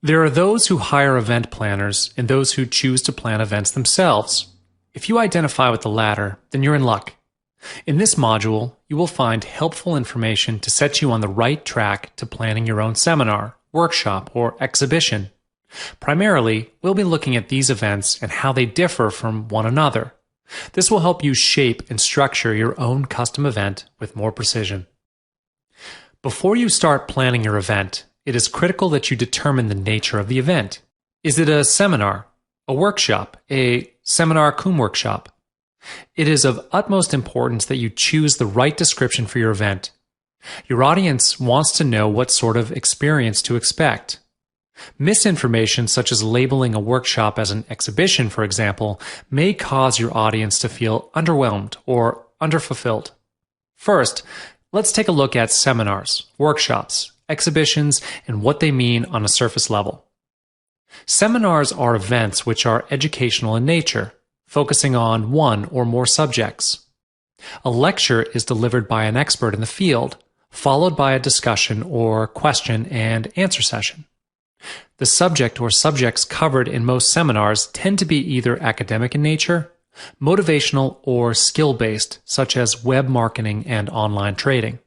There are those who hire event planners and those who choose to plan events themselves. If you identify with the latter, then you're in luck. In this module, you will find helpful information to set you on the right track to planning your own seminar, workshop, or exhibition. Primarily, we'll be looking at these events and how they differ from one another. This will help you shape and structure your own custom event with more precision. Before you start planning your event, it is critical that you determine the nature of the event. Is it a seminar, a workshop, a seminar cum workshop? It is of utmost importance that you choose the right description for your event. Your audience wants to know what sort of experience to expect. Misinformation, such as labeling a workshop as an exhibition, for example, may cause your audience to feel underwhelmed or underfulfilled. First, let's take a look at seminars, workshops, exhibitions, and what they mean on a surface level. Seminars are events which are educational in nature, focusing on one or more subjects. A lecture is delivered by an expert in the field, followed by a discussion or question and answer session. The subject or subjects covered in most seminars tend to be either academic in nature, motivational, or skill-based, such as web marketing and online trading.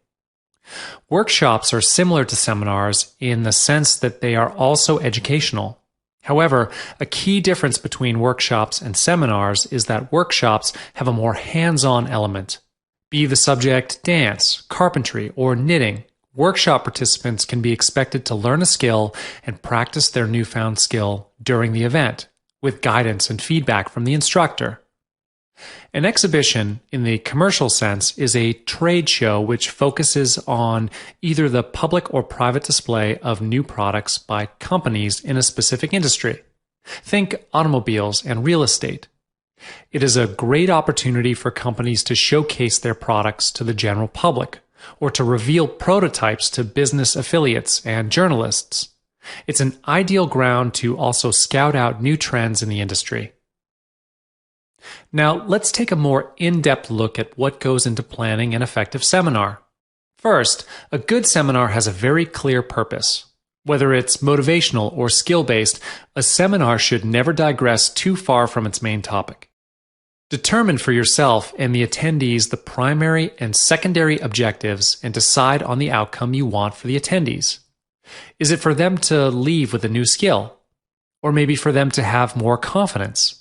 Workshops are similar to seminars in the sense that they are also educational. However, a key difference between workshops and seminars is that workshops have a more hands-on element. Be the subject dance, carpentry, or knitting, workshop participants can be expected to learn a skill and practice their newfound skill during the event, with guidance and feedback from the instructor. An exhibition, in the commercial sense, is a trade show which focuses on either the public or private display of new products by companies in a specific industry. Think automobiles and real estate. It is a great opportunity for companies to showcase their products to the general public, or to reveal prototypes to business affiliates and journalists. It's an ideal ground to also scout out new trends in the industry. Now, let's take a more in-depth look at what goes into planning an effective seminar. First, a good seminar has a very clear purpose. Whether it's motivational or skill-based, a seminar should never digress too far from its main topic. Determine for yourself and the attendees the primary and secondary objectives and decide on the outcome you want for the attendees. Is it for them to leave with a new skill? Or maybe for them to have more confidence?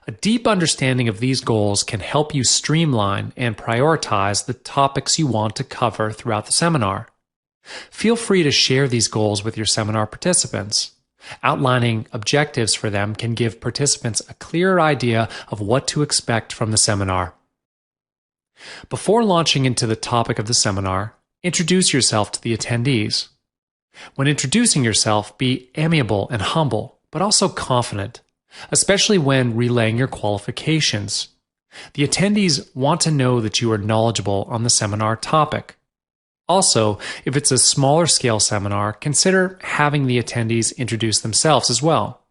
A deep understanding of these goals can help you streamline and prioritize the topics you want to cover throughout the seminar. Feel free to share these goals with your seminar participants. Outlining objectives for them can give participants a clearer idea of what to expect from the seminar. Before launching into the topic of the seminar, introduce yourself to the attendees. When introducing yourself, be amiable and humble, but also confident, especially when relaying your qualifications. The attendees want to know that you are knowledgeable on the seminar topic. Also, if it's a smaller scale seminar, consider having the attendees introduce themselves as well.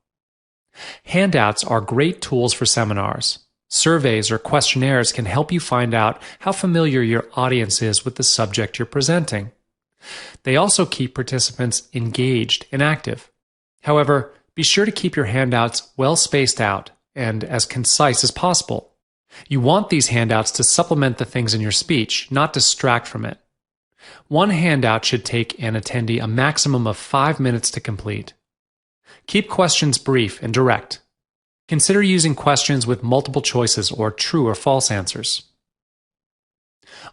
Handouts are great tools for seminars. Surveys or questionnaires can help you find out how familiar your audience is with the subject you're presenting. They also keep participants engaged and active. However, be sure to keep your handouts well spaced out and as concise as possible. You want these handouts to supplement the things in your speech, not distract from it. One handout should take an attendee a maximum of 5 minutes to complete. Keep questions brief and direct. Consider using questions with multiple choices or true or false answers.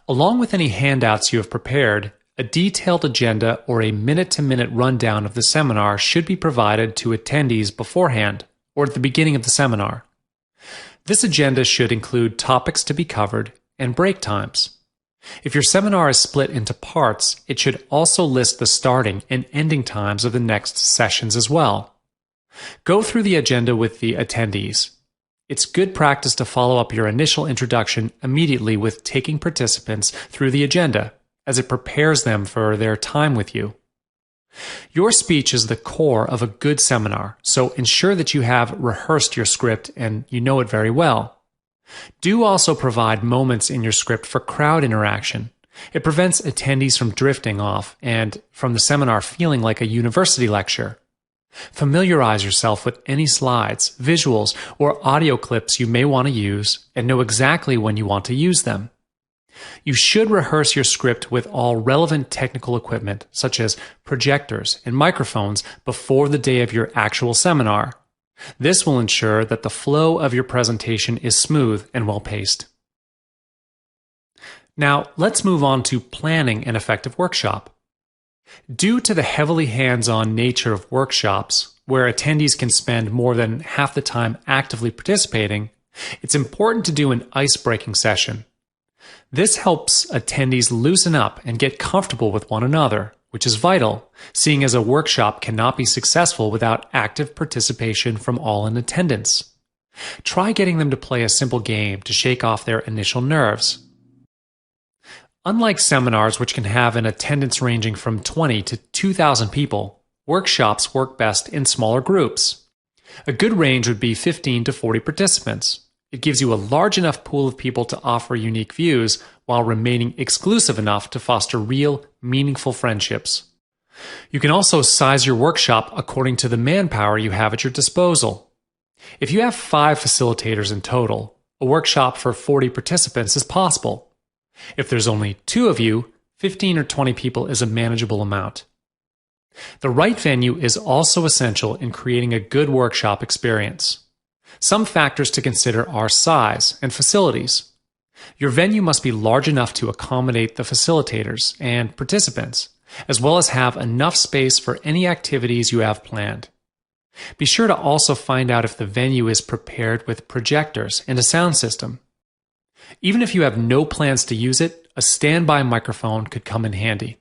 Along with any handouts you have prepared, a detailed agenda or a minute-to-minute rundown of the seminar should be provided to attendees beforehand or at the beginning of the seminar. This agenda should include topics to be covered and break times. If your seminar is split into parts, it should also list the starting and ending times of the next sessions as well. Go through the agenda with the attendees. It's good practice to follow up your initial introduction immediately with taking participants through the agenda, as it prepares them for their time with you. Your speech is the core of a good seminar, so ensure that you have rehearsed your script and you know it very well. Do also provide moments in your script for crowd interaction. It prevents attendees from drifting off and from the seminar feeling like a university lecture. Familiarize yourself with any slides, visuals, or audio clips you may want to use and know exactly when you want to use them. You should rehearse your script with all relevant technical equipment, such as projectors and microphones, before the day of your actual seminar. This will ensure that the flow of your presentation is smooth and well-paced. Now, let's move on to planning an effective workshop. Due to the heavily hands-on nature of workshops, where attendees can spend more than half the time actively participating, it's important to do an ice-breaking session. This helps attendees loosen up and get comfortable with one another, which is vital, seeing as a workshop cannot be successful without active participation from all in attendance. Try getting them to play a simple game to shake off their initial nerves. Unlike seminars, which can have an attendance ranging from 20 to 2,000 people, workshops work best in smaller groups. A good range would be 15 to 40 participants. It gives you a large enough pool of people to offer unique views while remaining exclusive enough to foster real, meaningful friendships. You can also size your workshop according to the manpower you have at your disposal. If you have 5 facilitators in total, a workshop for 40 participants is possible. If there's only 2 of you, 15 or 20 people is a manageable amount. The right venue is also essential in creating a good workshop experience. Some factors to consider are size and facilities. Your venue must be large enough to accommodate the facilitators and participants, as well as have enough space for any activities you have planned. Be sure to also find out if the venue is prepared with projectors and a sound system. Even if you have no plans to use it, a standby microphone could come in handy.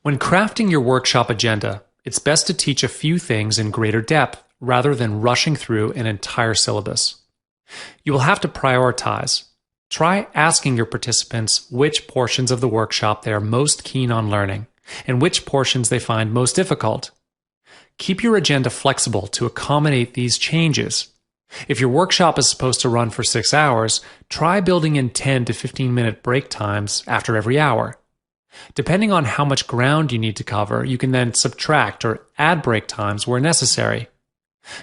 When crafting your workshop agenda, it's best to teach a few things in greater depth rather than rushing through an entire syllabus. You will have to prioritize. Try asking your participants which portions of the workshop they are most keen on learning and which portions they find most difficult. Keep your agenda flexible to accommodate these changes. If your workshop is supposed to run for 6 hours, try building in 10 to 15-minute break times after every hour. Depending on how much ground you need to cover, you can then subtract or add break times where necessary.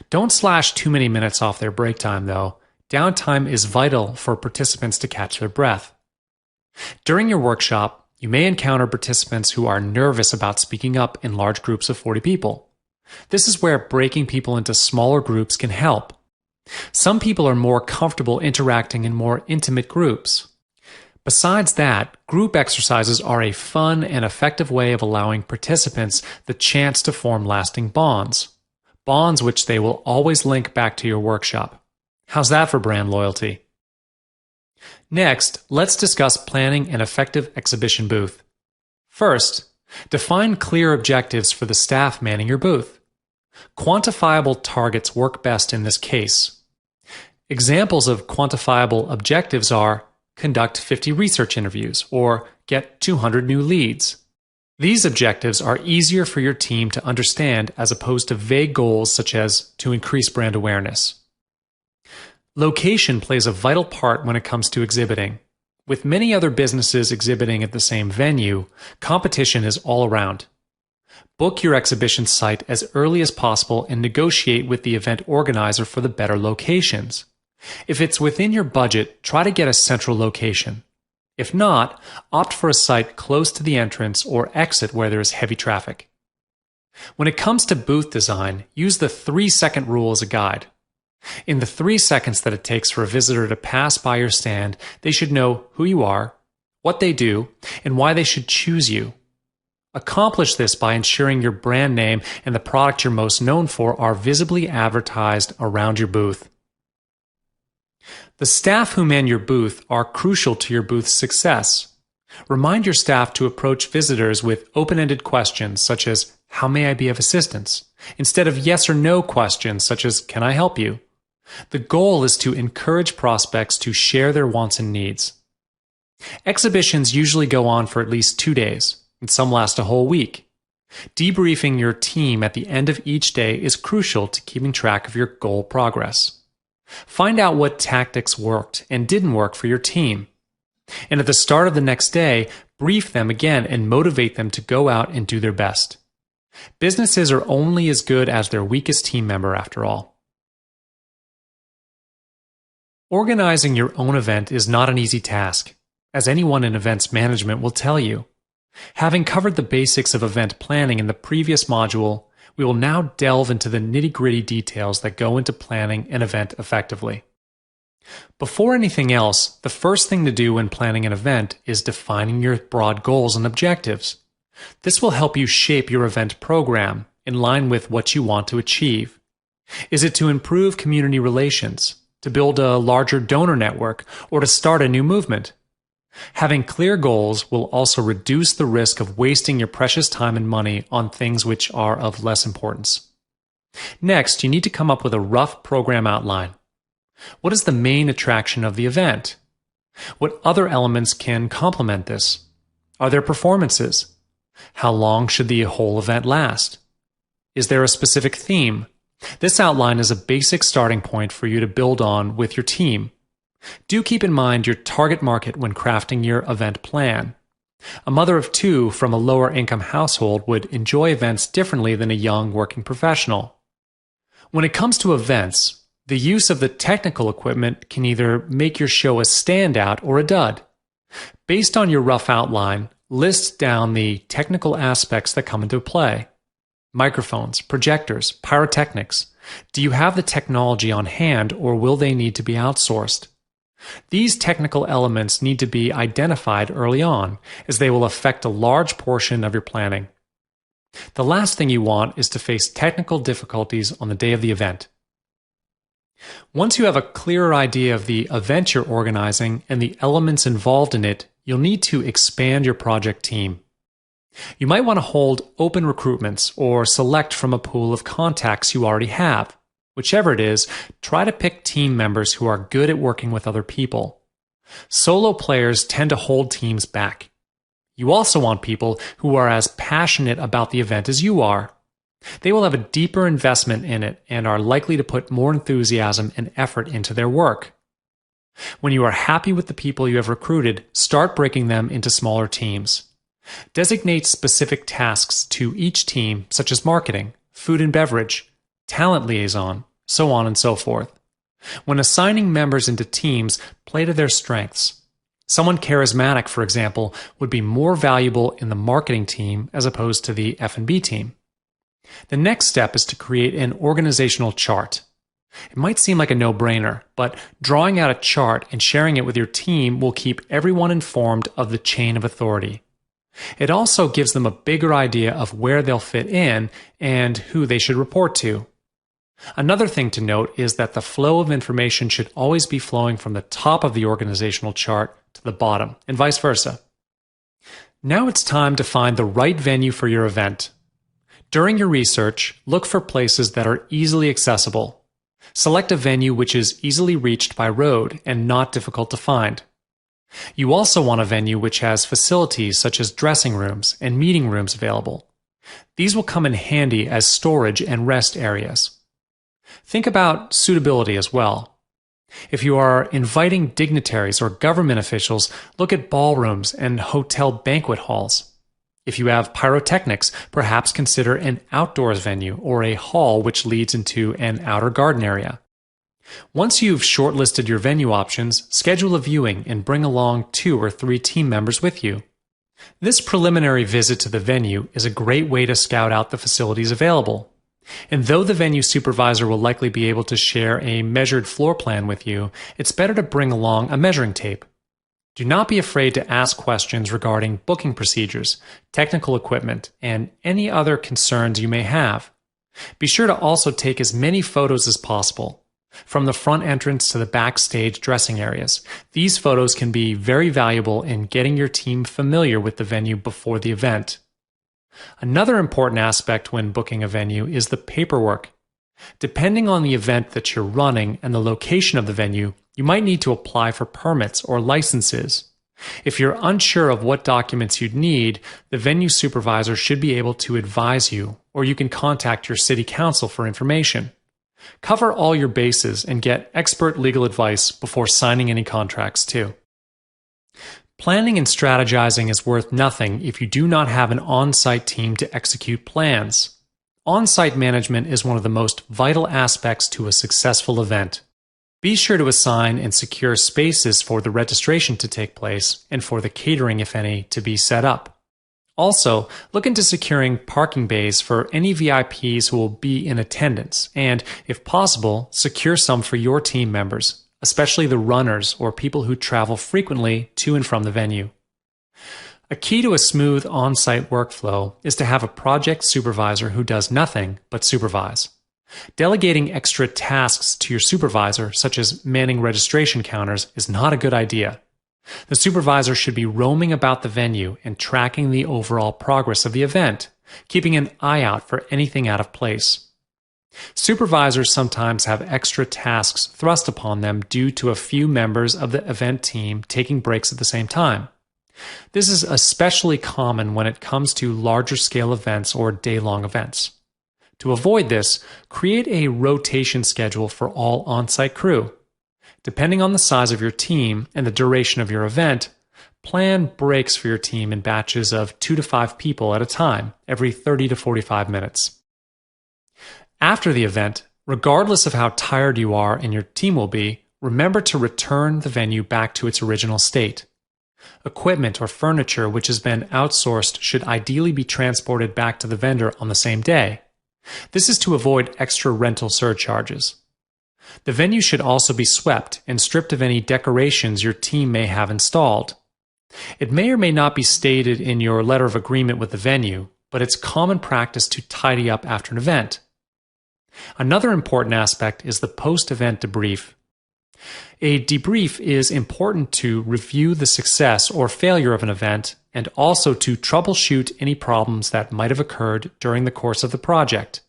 Don't slash too many minutes off their break time, though. Downtime is vital for participants to catch their breath. During your workshop, you may encounter participants who are nervous about speaking up in large groups of 40 people. This is where breaking people into smaller groups can help. Some people are more comfortable interacting in more intimate groups. Besides that, group exercises are a fun and effective way of allowing participants the chance to form lasting bonds which they will always link back to your workshop. How's that for brand loyalty? Next, let's discuss planning an effective exhibition booth. First, define clear objectives for the staff manning your booth. Quantifiable targets work best in this case. Examples of quantifiable objectives are conduct 50 research interviews or get 200 new leads. These objectives are easier for your team to understand as opposed to vague goals such as to increase brand awareness. Location plays a vital part when it comes to exhibiting. With many other businesses exhibiting at the same venue, competition is all around. Book your exhibition site as early as possible and negotiate with the event organizer for the better locations. If it's within your budget, try to get a central location. If not, opt for a site close to the entrance or exit where there is heavy traffic. When it comes to booth design, use the 3-second rule as a guide. In the 3 seconds that it takes for a visitor to pass by your stand, they should know who you are, what they do, and why they should choose you. Accomplish this by ensuring your brand name and the product you're most known for are visibly advertised around your booth. The staff who man your booth are crucial to your booth's success. Remind your staff to approach visitors with open-ended questions such as, "How may I be of assistance?" instead of yes or no questions such as, "Can I help you?" The goal is to encourage prospects to share their wants and needs. Exhibitions usually go on for at least 2 days, and some last a whole week. Debriefing your team at the end of each day is crucial to keeping track of your goal progress. Find out what tactics worked and didn't work for your team. And at the start of the next day, brief them again and motivate them to go out and do their best. Businesses are only as good as their weakest team member, after all. Organizing your own event is not an easy task, as anyone in events management will tell you. Having covered the basics of event planning in the previous module, we will now delve into the nitty-gritty details that go into planning an event effectively. Before anything else, the first thing to do when planning an event is defining your broad goals and objectives. This will help you shape your event program in line with what you want to achieve. Is it to improve community relations, to build a larger donor network, or to start a new movement? Having clear goals will also reduce the risk of wasting your precious time and money on things which are of less importance. Next, you need to come up with a rough program outline. What is the main attraction of the event? What other elements can complement this? Are there performances? How long should the whole event last? Is there a specific theme? This outline is a basic starting point for you to build on with your team. Do keep in mind your target market when crafting your event plan. A mother of two from a lower income household would enjoy events differently than a young working professional. When it comes to events, the use of the technical equipment can either make your show a standout or a dud. Based on your rough outline, list down the technical aspects that come into play. Microphones, projectors, pyrotechnics. Do you have the technology on hand, or will they need to be outsourced? These technical elements need to be identified early on, as they will affect a large portion of your planning. The last thing you want is to face technical difficulties on the day of the event. Once you have a clearer idea of the event you're organizing and the elements involved in it, you'll need to expand your project team. You might want to hold open recruitments or select from a pool of contacts you already have. Whichever it is, try to pick team members who are good at working with other people. Solo players tend to hold teams back. You also want people who are as passionate about the event as you are. They will have a deeper investment in it and are likely to put more enthusiasm and effort into their work. When you are happy with the people you have recruited, start breaking them into smaller teams. Designate specific tasks to each team, such as marketing, food and beverage, talent liaison, so on and so forth. When assigning members into teams, play to their strengths. Someone charismatic, for example, would be more valuable in the marketing team as opposed to the F&B team. The next step is to create an organizational chart. It might seem like a no-brainer, but drawing out a chart and sharing it with your team will keep everyone informed of the chain of authority. It also gives them a bigger idea of where they'll fit in and who they should report to. Another thing to note is that the flow of information should always be flowing from the top of the organizational chart to the bottom, and vice versa. Now it's time to find the right venue for your event. During your research, look for places that are easily accessible. Select a venue which is easily reached by road and not difficult to find. You also want a venue which has facilities such as dressing rooms and meeting rooms available. These will come in handy as storage and rest areas. Think about suitability as well. If you are inviting dignitaries or government officials, look at ballrooms and hotel banquet halls. If you have pyrotechnics, perhaps consider an outdoors venue or a hall which leads into an outer garden area. Once you've shortlisted your venue options, schedule a viewing and bring along 2 or 3 team members with you. This preliminary visit to the venue is a great way to scout out the facilities available. And though the venue supervisor will likely be able to share a measured floor plan with you, it's better to bring along a measuring tape. Do not be afraid to ask questions regarding booking procedures, technical equipment, and any other concerns you may have. Be sure to also take as many photos as possible. From the front entrance to the backstage dressing areas, these photos can be very valuable in getting your team familiar with the venue before the event. Another important aspect when booking a venue is the paperwork. Depending on the event that you're running and the location of the venue, you might need to apply for permits or licenses. If you're unsure of what documents you'd need, the venue supervisor should be able to advise you, or you can contact your city council for information. Cover all your bases and get expert legal advice before signing any contracts too. Planning and strategizing is worth nothing if you do not have an on-site team to execute plans. On-site management is one of the most vital aspects to a successful event. Be sure to assign and secure spaces for the registration to take place and for the catering, if any, to be set up. Also, look into securing parking bays for any VIPs who will be in attendance and, if possible, secure some for your team members, especially the runners or people who travel frequently to and from the venue. A key to a smooth on-site workflow is to have a project supervisor who does nothing but supervise. Delegating extra tasks to your supervisor, such as manning registration counters, is not a good idea. The supervisor should be roaming about the venue and tracking the overall progress of the event, keeping an eye out for anything out of place. Supervisors sometimes have extra tasks thrust upon them due to a few members of the event team taking breaks at the same time. This is especially common when it comes to larger scale events or day-long events. To avoid this, create a rotation schedule for all on-site crew. Depending on the size of your team and the duration of your event, plan breaks for your team in batches of 2 to 5 people at a time, every 30 to 45 minutes. After the event, regardless of how tired you are and your team will be, remember to return the venue back to its original state. Equipment or furniture which has been outsourced should ideally be transported back to the vendor on the same day. This is to avoid extra rental surcharges. The venue should also be swept and stripped of any decorations your team may have installed. It may or may not be stated in your letter of agreement with the venue, but it's common practice to tidy up after an event. Another important aspect is the post-event debrief. A debrief is important to review the success or failure of an event and also to troubleshoot any problems that might have occurred during the course of the project.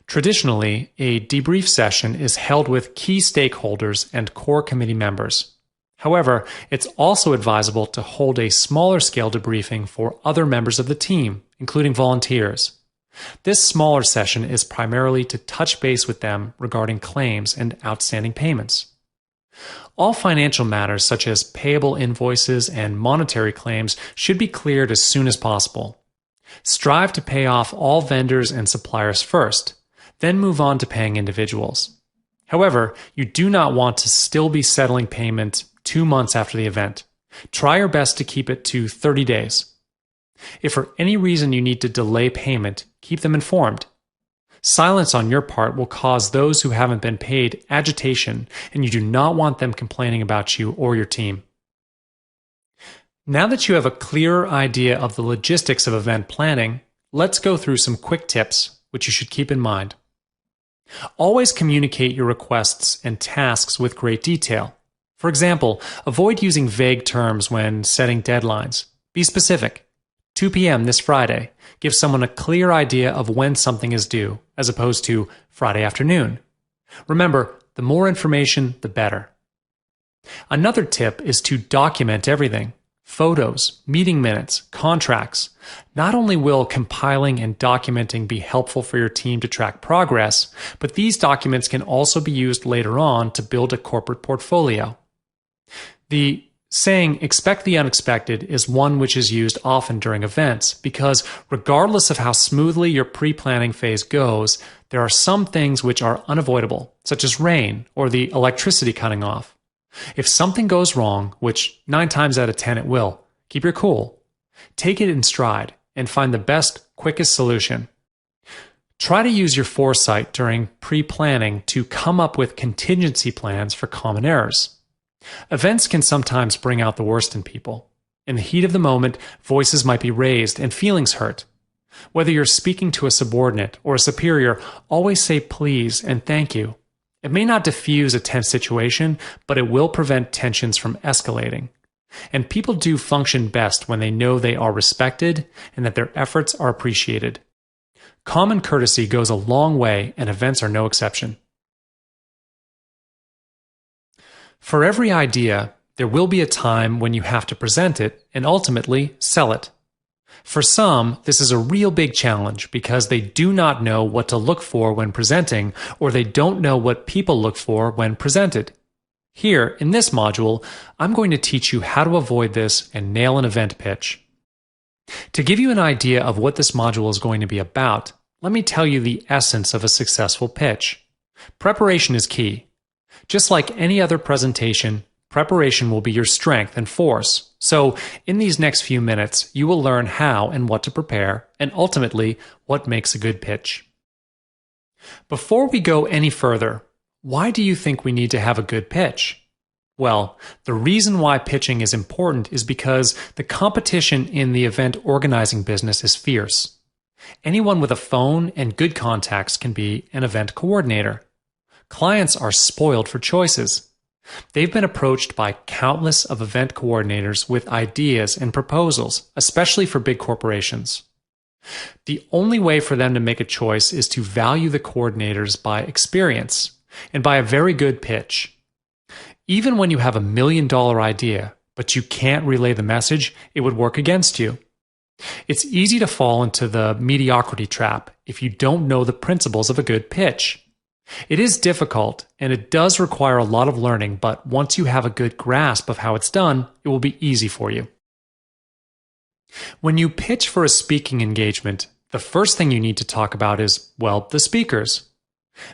Traditionally, a debrief session is held with key stakeholders and core committee members. However, it's also advisable to hold a smaller scale debriefing for other members of the team, including volunteers. This smaller session is primarily to touch base with them regarding claims and outstanding payments. All financial matters such as payable invoices and monetary claims should be cleared as soon as possible. Strive to pay off all vendors and suppliers first, then move on to paying individuals. However, you do not want to still be settling payment 2 months after the event. Try your best to keep it to 30 days. If for any reason you need to delay payment, keep them informed. Silence on your part will cause those who haven't been paid agitation, and you do not want them complaining about you or your team. Now that you have a clearer idea of the logistics of event planning, let's go through some quick tips which you should keep in mind. Always communicate your requests and tasks with great detail. For example, avoid using vague terms when setting deadlines. Be specific. 2 p.m. this Friday. Give someone a clear idea of when something is due, as opposed to Friday afternoon. Remember, the more information, the better. Another tip is to document everything. Photos, meeting minutes, contracts. Not only will compiling and documenting be helpful for your team to track progress, but these documents can also be used later on to build a corporate portfolio. The saying, "expect the unexpected," is one which is used often during events because regardless of how smoothly your pre-planning phase goes, there are some things which are unavoidable, such as rain or the electricity cutting off. If something goes wrong, which 9 times out of 10 it will, keep your cool. Take it in stride and find the best, quickest solution. Try to use your foresight during pre-planning to come up with contingency plans for common errors. Events can sometimes bring out the worst in people. In the heat of the moment, voices might be raised and feelings hurt. Whether you're speaking to a subordinate or a superior, always say please and thank you. It may not diffuse a tense situation, but it will prevent tensions from escalating. And people do function best when they know they are respected and that their efforts are appreciated. Common courtesy goes a long way, and events are no exception. For every idea, there will be a time when you have to present it and ultimately sell it. For some, this is a real big challenge because they do not know what to look for when presenting, or they don't know what people look for when presented. Here, in this module, I'm going to teach you how to avoid this and nail an event pitch. To give you an idea of what this module is going to be about, let me tell you the essence of a successful pitch. Preparation is key. Just like any other presentation, preparation will be your strength and force. So, in these next few minutes, you will learn how and what to prepare, and ultimately, what makes a good pitch. Before we go any further, why do you think we need to have a good pitch? Well, the reason why pitching is important is because the competition in the event organizing business is fierce. Anyone with a phone and good contacts can be an event coordinator. Clients are spoiled for choices. They've been approached by countless of event coordinators with ideas and proposals, especially for big corporations. The only way for them to make a choice is to value the coordinators by experience and by a very good pitch. Even when you have $1 million idea, but you can't relay the message, it would work against you. It's easy to fall into the mediocrity trap if you don't know the principles of a good pitch. It is difficult, and it does require a lot of learning, but once you have a good grasp of how it's done, it will be easy for you. When you pitch for a speaking engagement, the first thing you need to talk about is, well, the speakers.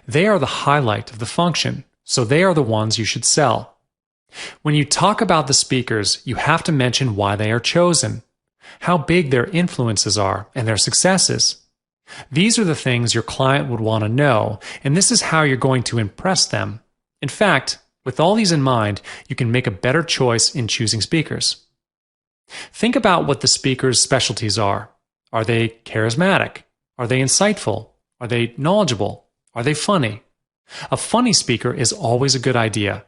They are the highlight of the function, so they are the ones you should sell. When you talk about the speakers, you have to mention why they are chosen, how big their influences are, and their successes. These are the things your client would want to know, and this is how you're going to impress them. In fact, with all these in mind, you can make a better choice in choosing speakers. Think about what the speaker's specialties are. Are they charismatic? Are they insightful? Are they knowledgeable? Are they funny? A funny speaker is always a good idea.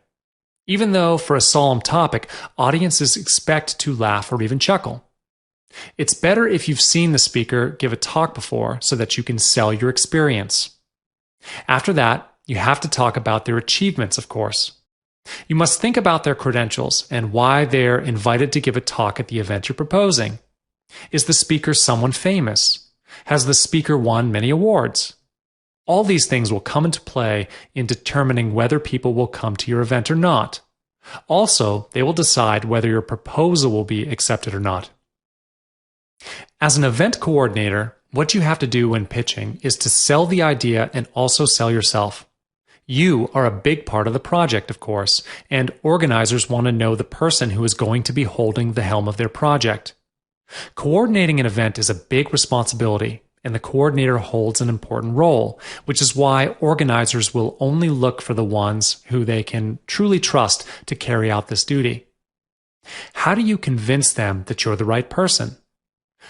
Even though for a solemn topic, audiences expect to laugh or even chuckle. It's better if you've seen the speaker give a talk before so that you can sell your experience. After that, you have to talk about their achievements, of course. You must think about their credentials and why they're invited to give a talk at the event you're proposing. Is the speaker someone famous? Has the speaker won many awards? All these things will come into play in determining whether people will come to your event or not. Also, they will decide whether your proposal will be accepted or not. As an event coordinator, what you have to do when pitching is to sell the idea and also sell yourself. You are a big part of the project, of course, and organizers want to know the person who is going to be holding the helm of their project. Coordinating an event is a big responsibility, and the coordinator holds an important role, which is why organizers will only look for the ones who they can truly trust to carry out this duty. How do you convince them that you're the right person?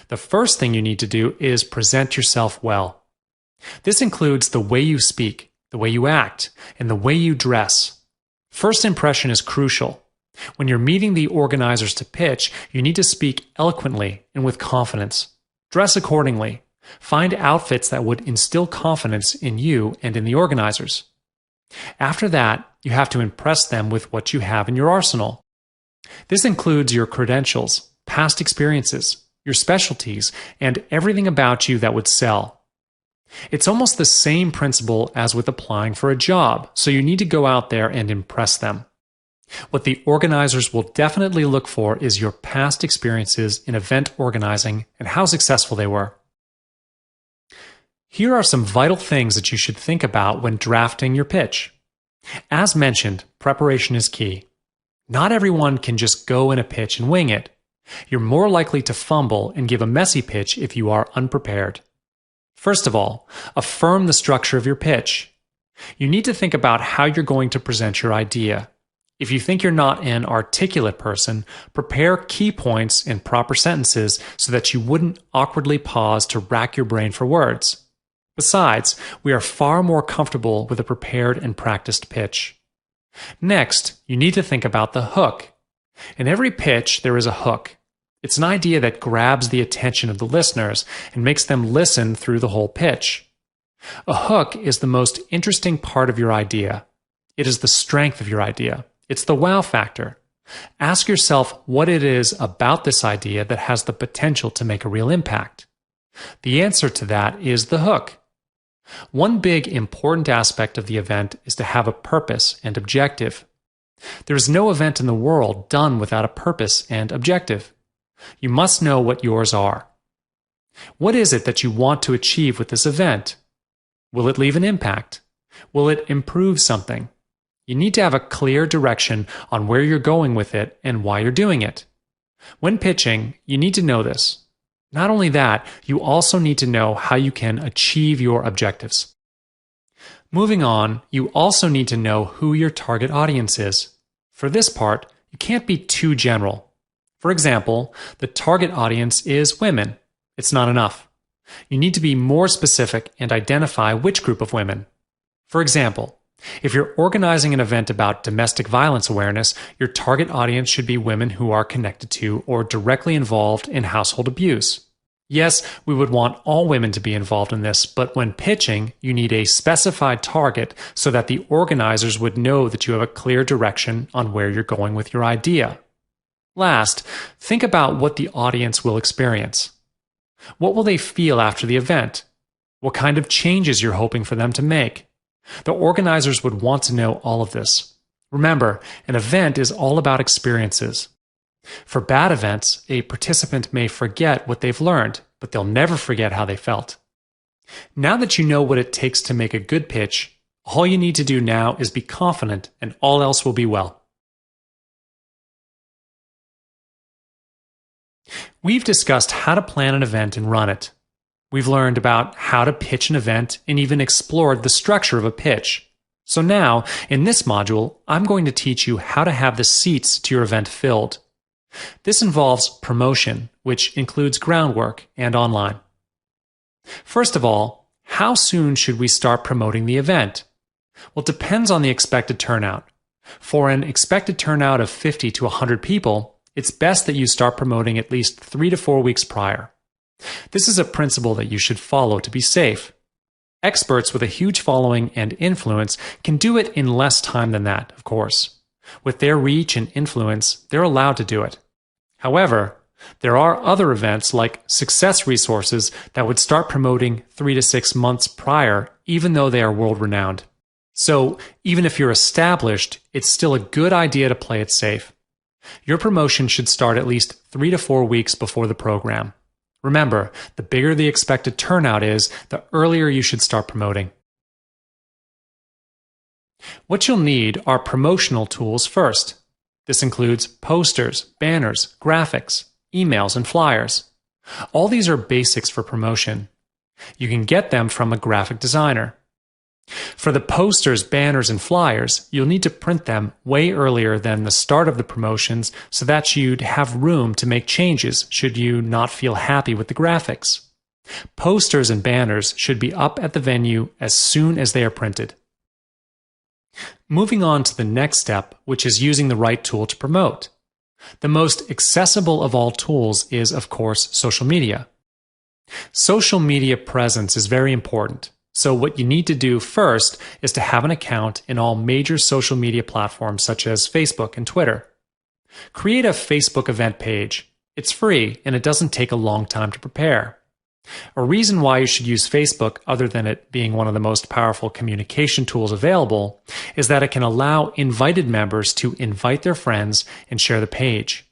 The first thing you need to do is present yourself well. This includes the way you speak, the way you act, and the way you dress. First impression is crucial. When you're meeting the organizers to pitch, you need to speak eloquently and with confidence. Dress accordingly. Find outfits that would instill confidence in you and in the organizers. After that, you have to impress them with what you have in your arsenal. This includes your credentials, past experiences, your specialties, and everything about you that would sell. It's almost the same principle as with applying for a job, so you need to go out there and impress them. What the organizers will definitely look for is your past experiences in event organizing and how successful they were. Here are some vital things that you should think about when drafting your pitch. As mentioned, preparation is key. Not everyone can just go in a pitch and wing it. You're more likely to fumble and give a messy pitch if you are unprepared. First of all, affirm the structure of your pitch. You need to think about how you're going to present your idea. If you think you're not an articulate person, prepare key points in proper sentences so that you wouldn't awkwardly pause to rack your brain for words. Besides, we are far more comfortable with a prepared and practiced pitch. Next, you need to think about the hook. In every pitch, there is a hook. It's an idea that grabs the attention of the listeners and makes them listen through the whole pitch. A hook is the most interesting part of your idea. It is the strength of your idea. It's the wow factor. Ask yourself what it is about this idea that has the potential to make a real impact. The answer to that is the hook. One big important aspect of the event is to have a purpose and objective. There is no event in the world done without a purpose and objective. You must know what yours are. What is it that you want to achieve with this event? Will it leave an impact? Will it improve something? You need to have a clear direction on where you're going with it and why you're doing it. When pitching, you need to know this. Not only that, you also need to know how you can achieve your objectives. Moving on, you also need to know who your target audience is. For this part, you can't be too general. For example, the target audience is women. It's not enough. You need to be more specific and identify which group of women. For example, if you're organizing an event about domestic violence awareness, your target audience should be women who are connected to or directly involved in household abuse. Yes, we would want all women to be involved in this, but when pitching, you need a specified target so that the organizers would know that you have a clear direction on where you're going with your idea. Last, think about what the audience will experience. What will they feel after the event? What kind of changes you're hoping for them to make? The organizers would want to know all of this. Remember, an event is all about experiences. For bad events, a participant may forget what they've learned, but they'll never forget how they felt. Now that you know what it takes to make a good pitch, all you need to do now is be confident and all else will be well. We've discussed how to plan an event and run it. We've learned about how to pitch an event and even explored the structure of a pitch. So now, in this module, I'm going to teach you how to have the seats to your event filled. This involves promotion, which includes groundwork and online. First of all, how soon should we start promoting the event? Well, it depends on the expected turnout. For an expected turnout of 50 to 100 people, it's best that you start promoting at least 3 to 4 weeks prior. This is a principle that you should follow to be safe. Experts with a huge following and influence can do it in less time than that, of course. With their reach and influence, they're allowed to do it. However, there are other events like success resources that would start promoting 3 to 6 months prior, even though they are world-renowned. So, even if you're established, it's still a good idea to play it safe. Your promotion should start at least 3 to 4 weeks before the program. Remember, the bigger the expected turnout is, the earlier you should start promoting. What you'll need are promotional tools first. This includes posters, banners, graphics, emails, and flyers. All these are basics for promotion. You can get them from a graphic designer. For the posters, banners, and flyers, you'll need to print them way earlier than the start of the promotions so that you'd have room to make changes should you not feel happy with the graphics. Posters and banners should be up at the venue as soon as they are printed. Moving on to the next step, which is using the right tool to promote. The most accessible of all tools is, of course, social media. Social media presence is very important. So what you need to do first is to have an account in all major social media platforms such as Facebook and Twitter. Create a Facebook event page. It's free and it doesn't take a long time to prepare. A reason why you should use Facebook, other than it being one of the most powerful communication tools available, is that it can allow invited members to invite their friends and share the page.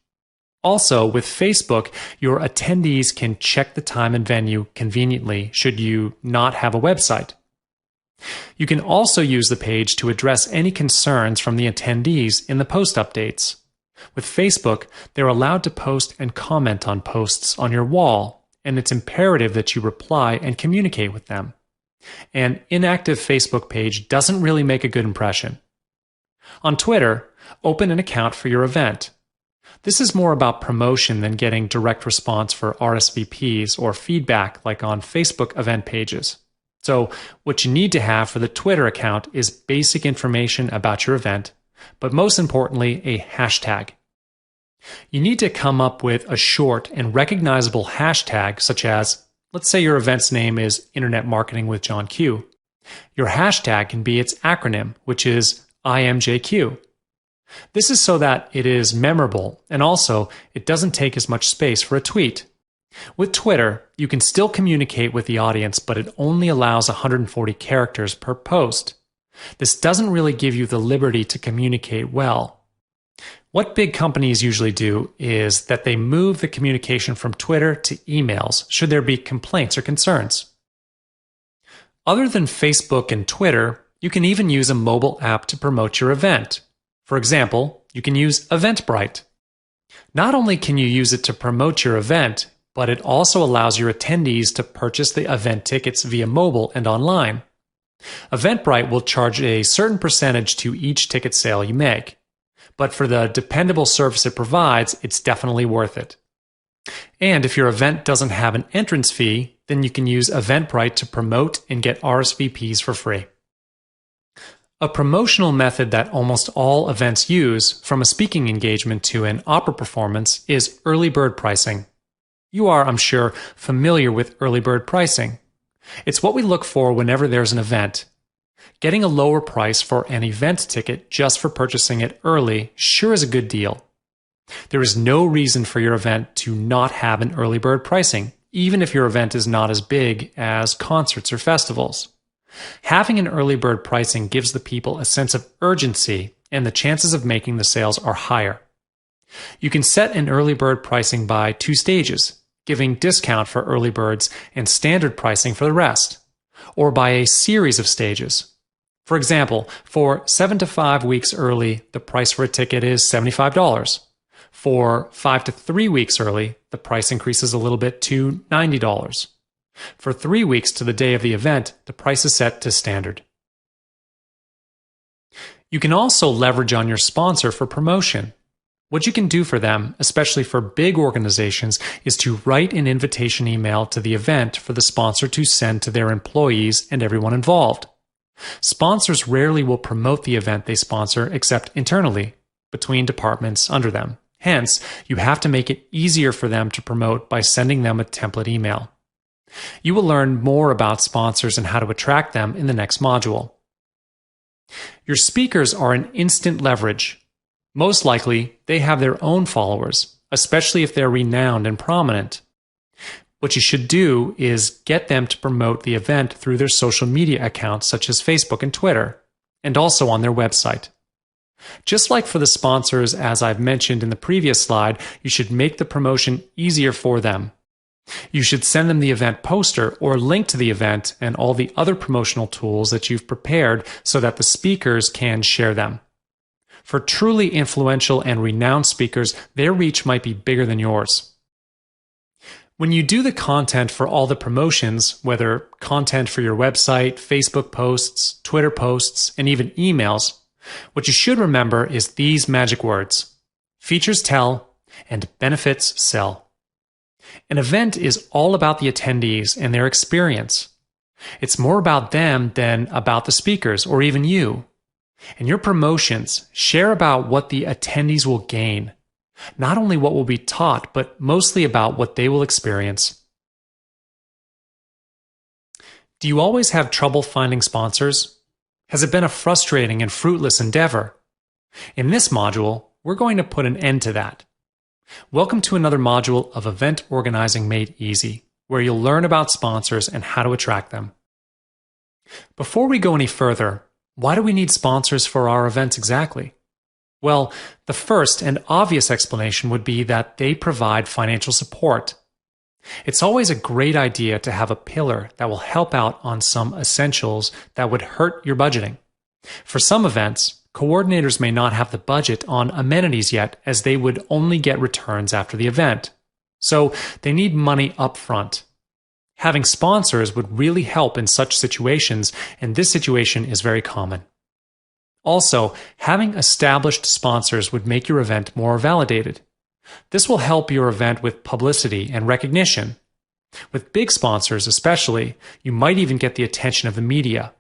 Also, with Facebook, your attendees can check the time and venue conveniently should you not have a website. You can also use the page to address any concerns from the attendees in the post updates. With Facebook, they're allowed to post and comment on posts on your wall, and it's imperative that you reply and communicate with them. An inactive Facebook page doesn't really make a good impression. On Twitter, open an account for your event. This is more about promotion than getting direct response for RSVPs or feedback like on Facebook event pages. So what you need to have for the Twitter account is basic information about your event, but most importantly, a hashtag. You need to come up with a short and recognizable hashtag such as, let's say your event's name is Internet Marketing with John Q. Your hashtag can be its acronym, which is IMJQ. This is so that it is memorable, and also it doesn't take as much space for a tweet. With Twitter, you can still communicate with the audience, but it only allows 140 characters per post. This doesn't really give you the liberty to communicate well. What big companies usually do is that they move the communication from Twitter to emails should there be complaints or concerns. Other than Facebook and Twitter, you can even use a mobile app to promote your event. For example, you can use Eventbrite. Not only can you use it to promote your event, but it also allows your attendees to purchase the event tickets via mobile and online. Eventbrite will charge a certain percentage to each ticket sale you make, but for the dependable service it provides, it's definitely worth it. And if your event doesn't have an entrance fee, then you can use Eventbrite to promote and get RSVPs for free. A promotional method that almost all events use, from a speaking engagement to an opera performance, is early bird pricing. You are, I'm sure, familiar with early bird pricing. It's what we look for whenever there's an event. Getting a lower price for an event ticket just for purchasing it early sure is a good deal. There is no reason for your event to not have an early bird pricing, even if your event is not as big as concerts or festivals. Having an early bird pricing gives the people a sense of urgency, and the chances of making the sales are higher. You can set an early bird pricing by 2 stages, giving discount for early birds and standard pricing for the rest, or by a series of stages. For example, for 7 to 5 weeks early, the price for a ticket is $75. For 5 to 3 weeks early, the price increases a little bit to $90. For 3 weeks to the day of the event, the price is set to standard. You can also leverage on your sponsor for promotion. What you can do for them, especially for big organizations, is to write an invitation email to the event for the sponsor to send to their employees and everyone involved. Sponsors rarely will promote the event they sponsor except internally, between departments under them. Hence, you have to make it easier for them to promote by sending them a template email. You will learn more about sponsors and how to attract them in the next module. Your speakers are an instant leverage. Most likely, they have their own followers, especially if they're renowned and prominent. What you should do is get them to promote the event through their social media accounts such as Facebook and Twitter, and also on their website. Just like for the sponsors, as I've mentioned in the previous slide, you should make the promotion easier for them. You should send them the event poster or link to the event and all the other promotional tools that you've prepared so that the speakers can share them. For truly influential and renowned speakers, their reach might be bigger than yours. When you do the content for all the promotions, whether content for your website, Facebook posts, Twitter posts, and even emails, what you should remember is these magic words: features tell and benefits sell. An event is all about the attendees and their experience. It's more about them than about the speakers or even you. And your promotions share about what the attendees will gain, not only what will be taught, but mostly about what they will experience. Do you always have trouble finding sponsors? Has it been a frustrating and fruitless endeavor? In this module, we're going to put an end to that. Welcome to another module of Event Organizing Made Easy, where you'll learn about sponsors and how to attract them. Before we go any further, why do we need sponsors for our events exactly? Well, the first and obvious explanation would be that they provide financial support. It's always a great idea to have a pillar that will help out on some essentials that would hurt your budgeting. For some events, coordinators may not have the budget on amenities yet, as they would only get returns after the event. So they need money up front. Having sponsors would really help in such situations, and this situation is very common. Also, having established sponsors would make your event more validated. This will help your event with publicity and recognition. With big sponsors especially, you might even get the attention of the media.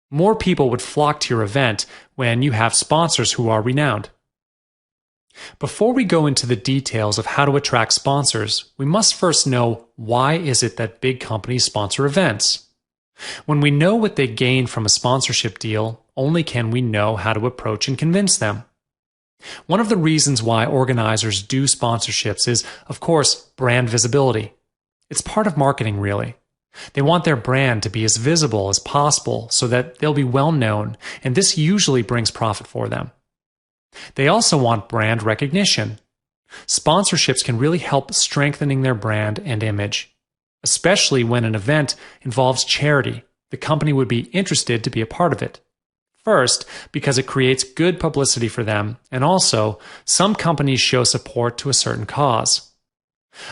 More people would flock to your event when you have sponsors who are renowned. Before we go into the details of how to attract sponsors, we must first know why is it that big companies sponsor events. When we know what they gain from a sponsorship deal, only can we know how to approach and convince them. One of the reasons why organizers do sponsorships is, of course, brand visibility. It's part of marketing, really. They want their brand to be as visible as possible so that they'll be well known, and this usually brings profit for them. They also want brand recognition. Sponsorships can really help strengthening their brand and image, especially when an event involves charity. The company would be interested to be a part of it. First, because it creates good publicity for them, and also, some companies show support to a certain cause.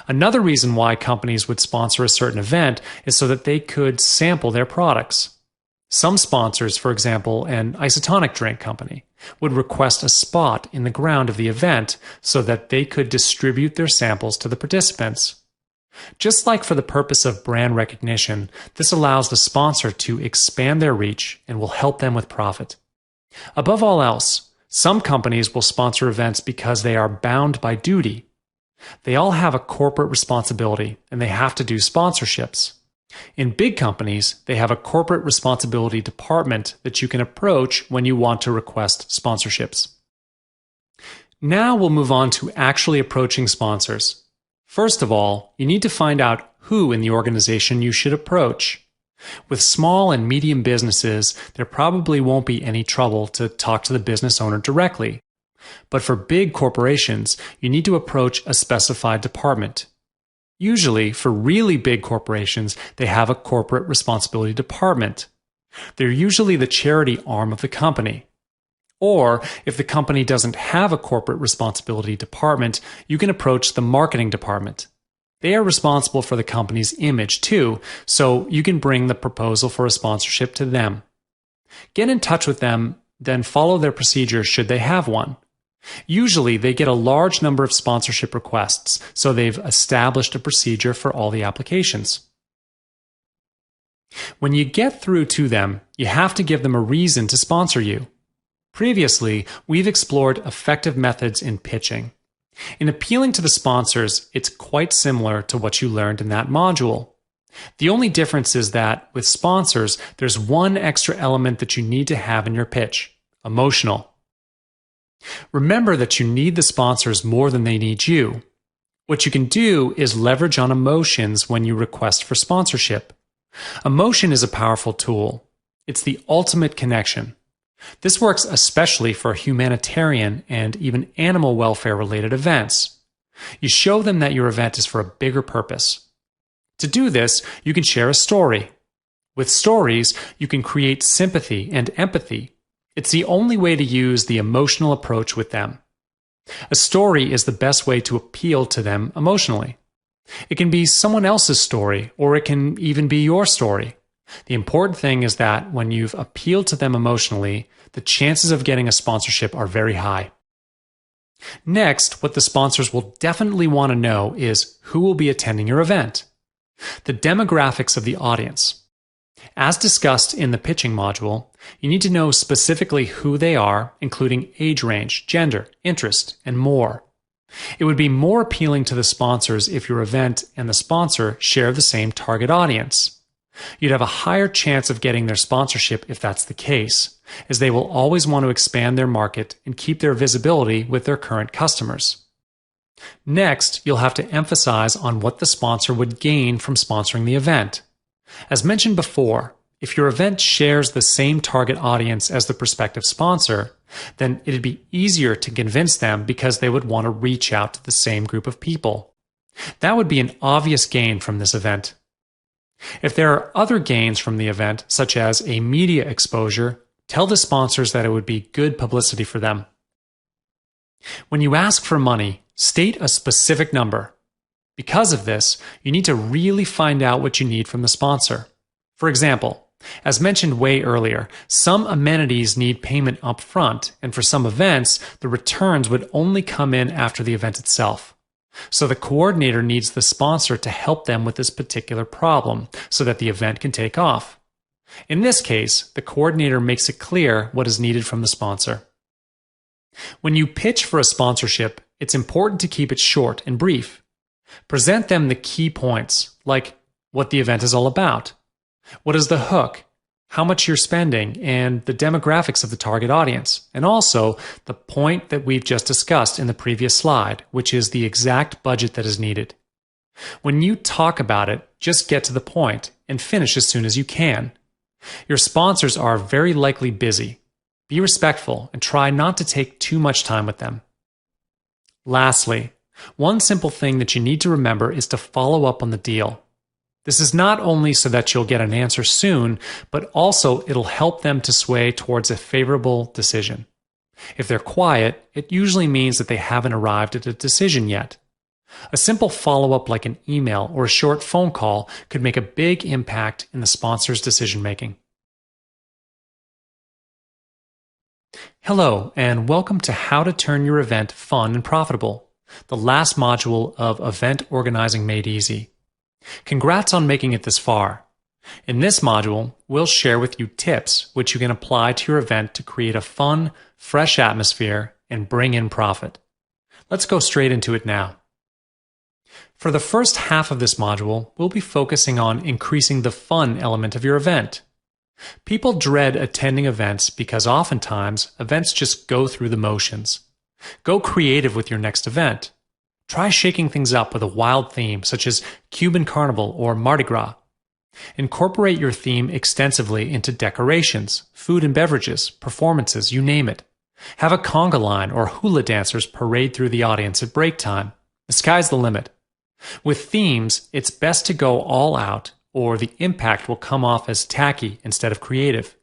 Another reason why companies would sponsor a certain event is so that they could sample their products. Some sponsors, for example, an isotonic drink company, would request a spot in the ground of the event so that they could distribute their samples to the participants. Just like for the purpose of brand recognition, this allows the sponsor to expand their reach and will help them with profit. Above all else, some companies will sponsor events because they are bound by duty. They all have a corporate responsibility and they have to do sponsorships. In big companies, they have a corporate responsibility department that you can approach when you want to request sponsorships. Now we'll move on to actually approaching sponsors. First of all, you need to find out who in the organization you should approach. With small and medium businesses, there probably won't be any trouble to talk to the business owner directly. But for big corporations, you need to approach a specified department. Usually, for really big corporations, they have a corporate responsibility department. They're usually the charity arm of the company. Or, if the company doesn't have a corporate responsibility department, you can approach the marketing department. They are responsible for the company's image too, so you can bring the proposal for a sponsorship to them. Get in touch with them, then follow their procedure should they have one. Usually, they get a large number of sponsorship requests, so they've established a procedure for all the applications. When you get through to them, you have to give them a reason to sponsor you. Previously, we've explored effective methods in pitching. In appealing to the sponsors, it's quite similar to what you learned in that module. The only difference is that, with sponsors, there's one extra element that you need to have in your pitch: emotional. Remember that you need the sponsors more than they need you. What you can do is leverage on emotions when you request for sponsorship. Emotion is a powerful tool. It's the ultimate connection. This works especially for humanitarian and even animal welfare-related events. You show them that your event is for a bigger purpose. To do this, you can share a story. With stories, you can create sympathy and empathy. It's the only way to use the emotional approach with them. A story is the best way to appeal to them emotionally. It can be someone else's story, or it can even be your story. The important thing is that when you've appealed to them emotionally, the chances of getting a sponsorship are very high. Next, what the sponsors will definitely want to know is who will be attending your event. The demographics of the audience. As discussed in the pitching module, you need to know specifically who they are, including age range, gender, interest, and more. It would be more appealing to the sponsors if your event and the sponsor share the same target audience. You'd have a higher chance of getting their sponsorship if that's the case, as they will always want to expand their market and keep their visibility with their current customers. Next, you'll have to emphasize on what the sponsor would gain from sponsoring the event. As mentioned before, if your event shares the same target audience as the prospective sponsor, then it'd be easier to convince them because they would want to reach out to the same group of people. That would be an obvious gain from this event. If there are other gains from the event, such as a media exposure, tell the sponsors that it would be good publicity for them. When you ask for money, state a specific number. Because of this, you need to really find out what you need from the sponsor. For example, as mentioned way earlier, some amenities need payment up front, and for some events, the returns would only come in after the event itself. So the coordinator needs the sponsor to help them with this particular problem so that the event can take off. In this case, the coordinator makes it clear what is needed from the sponsor. When you pitch for a sponsorship, it's important to keep it short and brief. Present them the key points, like what the event is all about, what is the hook, how much you're spending, and the demographics of the target audience, and also the point that we've just discussed in the previous slide, which is the exact budget that is needed. When you talk about it, just get to the point and finish as soon as you can. Your sponsors are very likely busy. Be respectful and try not to take too much time with them. Lastly, one simple thing that you need to remember is to follow up on the deal. This is not only so that you'll get an answer soon, but also it'll help them to sway towards a favorable decision. If they're quiet, it usually means that they haven't arrived at a decision yet. A simple follow-up like an email or a short phone call could make a big impact in the sponsor's decision-making. Hello, and welcome to How to Turn Your Event Fun and Profitable, the last module of Event Organizing Made Easy. Congrats on making it this far. In this module, we'll share with you tips which you can apply to your event to create a fun, fresh atmosphere and bring in profit. Let's go straight into it now. For the first half of this module, we'll be focusing on increasing the fun element of your event. People dread attending events because oftentimes events just go through the motions. Go creative with your next event. Try shaking things up with a wild theme such as Cuban Carnival or Mardi Gras. Incorporate your theme extensively into decorations, food and beverages, performances, you name it. Have a conga line or hula dancers parade through the audience at break time. The sky's the limit. With themes, it's best to go all out, or the impact will come off as tacky instead of creative.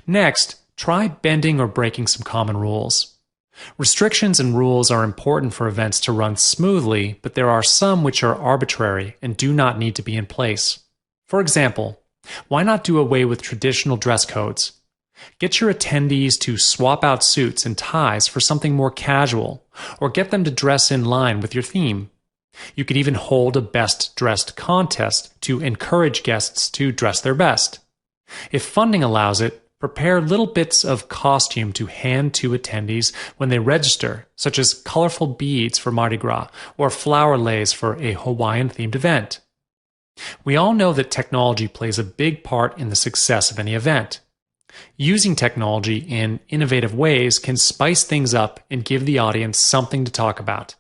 Next, try bending or breaking some common rules. Restrictions and rules are important for events to run smoothly, but there are some which are arbitrary and do not need to be in place. For example, why not do away with traditional dress codes? Get your attendees to swap out suits and ties for something more casual, or get them to dress in line with your theme. You could even hold a best dressed contest to encourage guests to dress their best. If funding allows it, prepare little bits of costume to hand to attendees when they register, such as colorful beads for Mardi Gras or flower leis for a Hawaiian-themed event. We all know that technology plays a big part in the success of any event. Using technology in innovative ways can spice things up and give the audience something to talk about.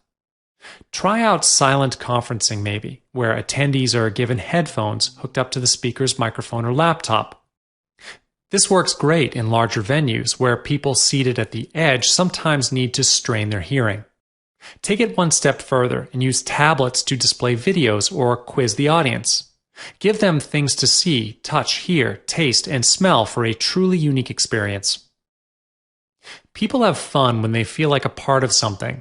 Try out silent conferencing maybe, where attendees are given headphones hooked up to the speaker's microphone or laptop. This works great in larger venues where people seated at the edge sometimes need to strain their hearing. Take it one step further and use tablets to display videos or quiz the audience. Give them things to see, touch, hear, taste, and smell for a truly unique experience. People have fun when they feel like a part of something.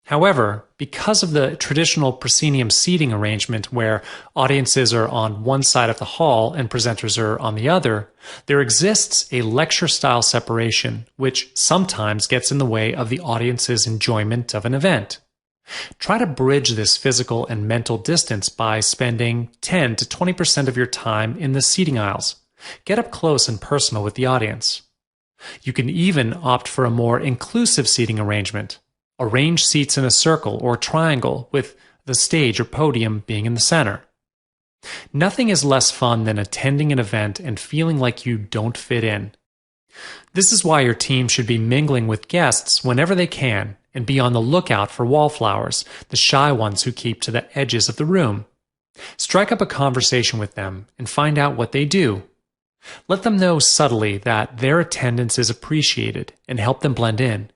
However, because of the traditional proscenium seating arrangement where audiences are on one side of the hall and presenters are on the other, there exists a lecture-style separation which sometimes gets in the way of the audience's enjoyment of an event. Try to bridge this physical and mental distance by spending 10 to 20% of your time in the seating aisles. Get up close and personal with the audience. You can even opt for a more inclusive seating arrangement. Arrange seats in a circle or triangle with the stage or podium being in the center. Nothing is less fun than attending an event and feeling like you don't fit in. This is why your team should be mingling with guests whenever they can and be on the lookout for wallflowers, the shy ones who keep to the edges of the room. Strike up a conversation with them and find out what they do. Let them know subtly that their attendance is appreciated and help them blend in.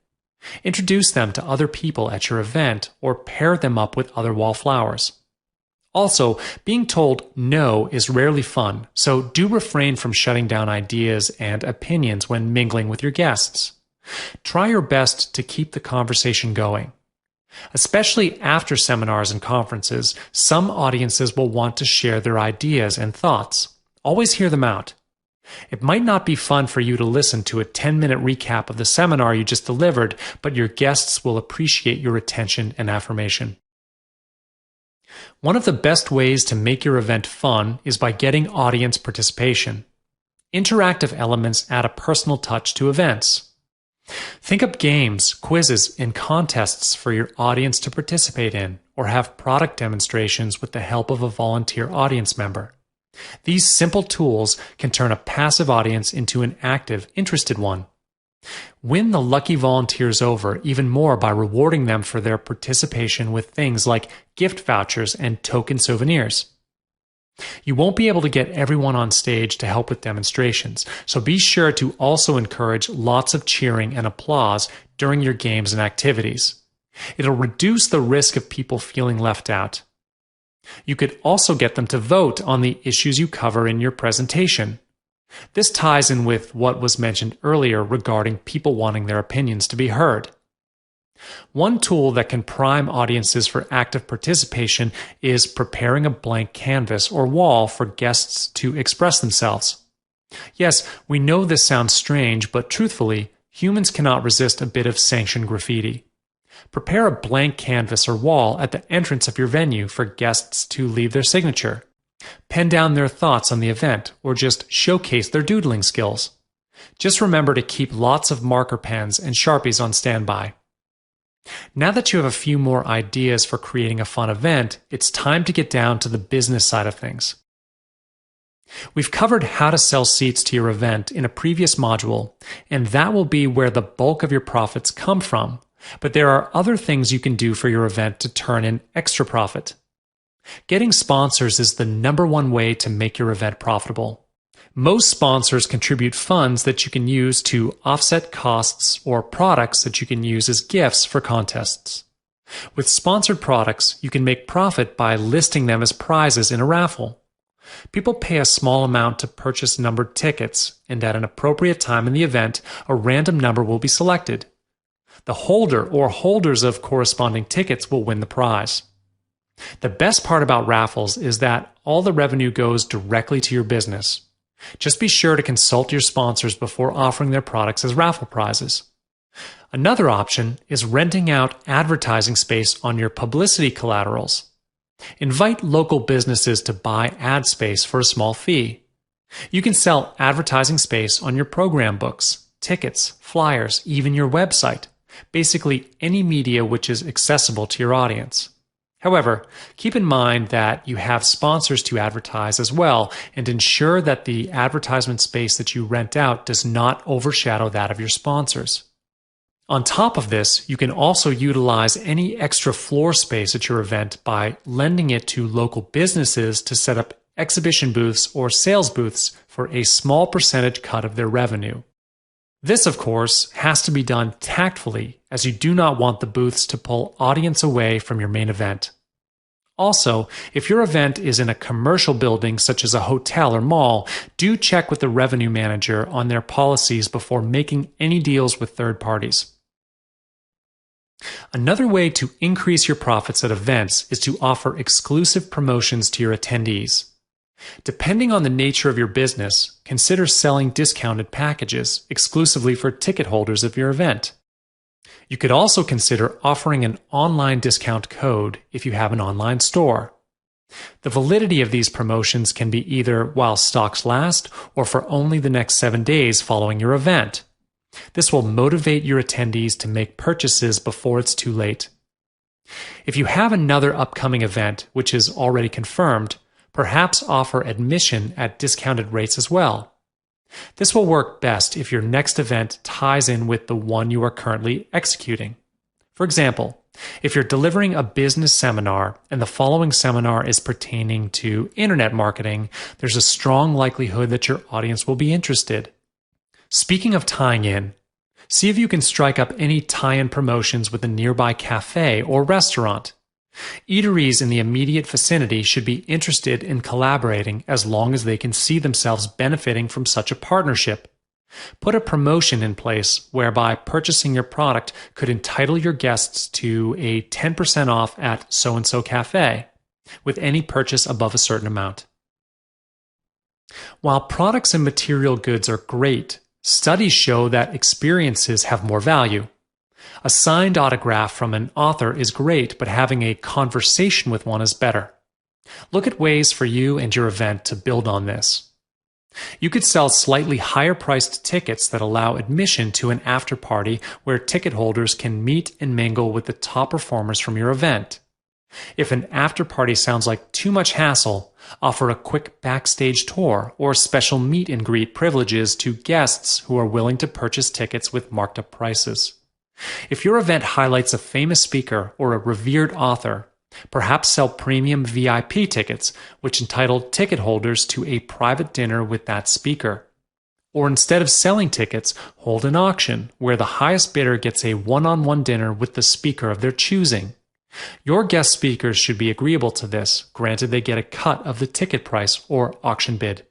Introduce them to other people at your event or pair them up with other wallflowers. Also, being told no is rarely fun, so do refrain from shutting down ideas and opinions when mingling with your guests. Try your best to keep the conversation going. Especially after seminars and conferences, some audiences will want to share their ideas and thoughts. Always hear them out. It might not be fun for you to listen to a 10-minute recap of the seminar you just delivered, but your guests will appreciate your attention and affirmation. One of the best ways to make your event fun is by getting audience participation. Interactive elements add a personal touch to events. Think up games, quizzes, and contests for your audience to participate in, or have product demonstrations with the help of a volunteer audience member. These simple tools can turn a passive audience into an active, interested one. Win the lucky volunteers over even more by rewarding them for their participation with things like gift vouchers and token souvenirs. You won't be able to get everyone on stage to help with demonstrations, so be sure to also encourage lots of cheering and applause during your games and activities. It'll reduce the risk of people feeling left out. You could also get them to vote on the issues you cover in your presentation. This ties in with what was mentioned earlier regarding people wanting their opinions to be heard. One tool that can prime audiences for active participation is preparing a blank canvas or wall for guests to express themselves. Yes, we know this sounds strange, but truthfully, humans cannot resist a bit of sanctioned graffiti. Prepare a blank canvas or wall at the entrance of your venue for guests to leave their signature. Pen down their thoughts on the event, or just showcase their doodling skills. Just remember to keep lots of marker pens and Sharpies on standby. Now that you have a few more ideas for creating a fun event, it's time to get down to the business side of things. We've covered how to sell seats to your event in a previous module, and that will be where the bulk of your profits come from, but there are other things you can do for your event to turn in extra profit. Getting sponsors is the #1 way to make your event profitable. Most sponsors contribute funds that you can use to offset costs or products that you can use as gifts for contests. With sponsored products, you can make profit by listing them as prizes in a raffle. People pay a small amount to purchase numbered tickets, and at an appropriate time in the event, a random number will be selected. The holder or holders of corresponding tickets will win the prize. The best part about raffles is that all the revenue goes directly to your business. Just be sure to consult your sponsors before offering their products as raffle prizes. Another option is renting out advertising space on your publicity collaterals. Invite local businesses to buy ad space for a small fee. You can sell advertising space on your program books, tickets, flyers, even your website, basically any media which is accessible to your audience. However, keep in mind that you have sponsors to advertise as well, and ensure that the advertisement space that you rent out does not overshadow that of your sponsors. On top of this, you can also utilize any extra floor space at your event by lending it to local businesses to set up exhibition booths or sales booths for a small percentage cut of their revenue. This, of course, has to be done tactfully, as you do not want the booths to pull audience away from your main event. Also, if your event is in a commercial building such as a hotel or mall, do check with the revenue manager on their policies before making any deals with third parties. Another way to increase your profits at events is to offer exclusive promotions to your attendees. Depending on the nature of your business, consider selling discounted packages exclusively for ticket holders of your event. You could also consider offering an online discount code if you have an online store. The validity of these promotions can be either while stocks last or for only the next 7 days following your event. This will motivate your attendees to make purchases before it's too late. If you have another upcoming event which is already confirmed, perhaps offer admission at discounted rates as well. This will work best if your next event ties in with the one you are currently executing. For example, if you're delivering a business seminar and the following seminar is pertaining to internet marketing, there's a strong likelihood that your audience will be interested. Speaking of tying in, see if you can strike up any tie-in promotions with a nearby cafe or restaurant. Eateries in the immediate vicinity should be interested in collaborating as long as they can see themselves benefiting from such a partnership. Put a promotion in place whereby purchasing your product could entitle your guests to a 10% off at so-and-so cafe, with any purchase above a certain amount. While products and material goods are great, studies show that experiences have more value. A signed autograph from an author is great, but having a conversation with one is better. Look at ways for you and your event to build on this. You could sell slightly higher priced tickets that allow admission to an after party where ticket holders can meet and mingle with the top performers from your event. If an after party sounds like too much hassle, offer a quick backstage tour or special meet and greet privileges to guests who are willing to purchase tickets with marked up prices. If your event highlights a famous speaker or a revered author, Perhaps sell premium VIP tickets, which entitle ticket holders to a private dinner with that speaker. Or instead of selling tickets, hold an auction where the highest bidder gets a one-on-one dinner with the speaker of their choosing. Your guest speakers should be agreeable to this, granted they get a cut of the ticket price or auction bid.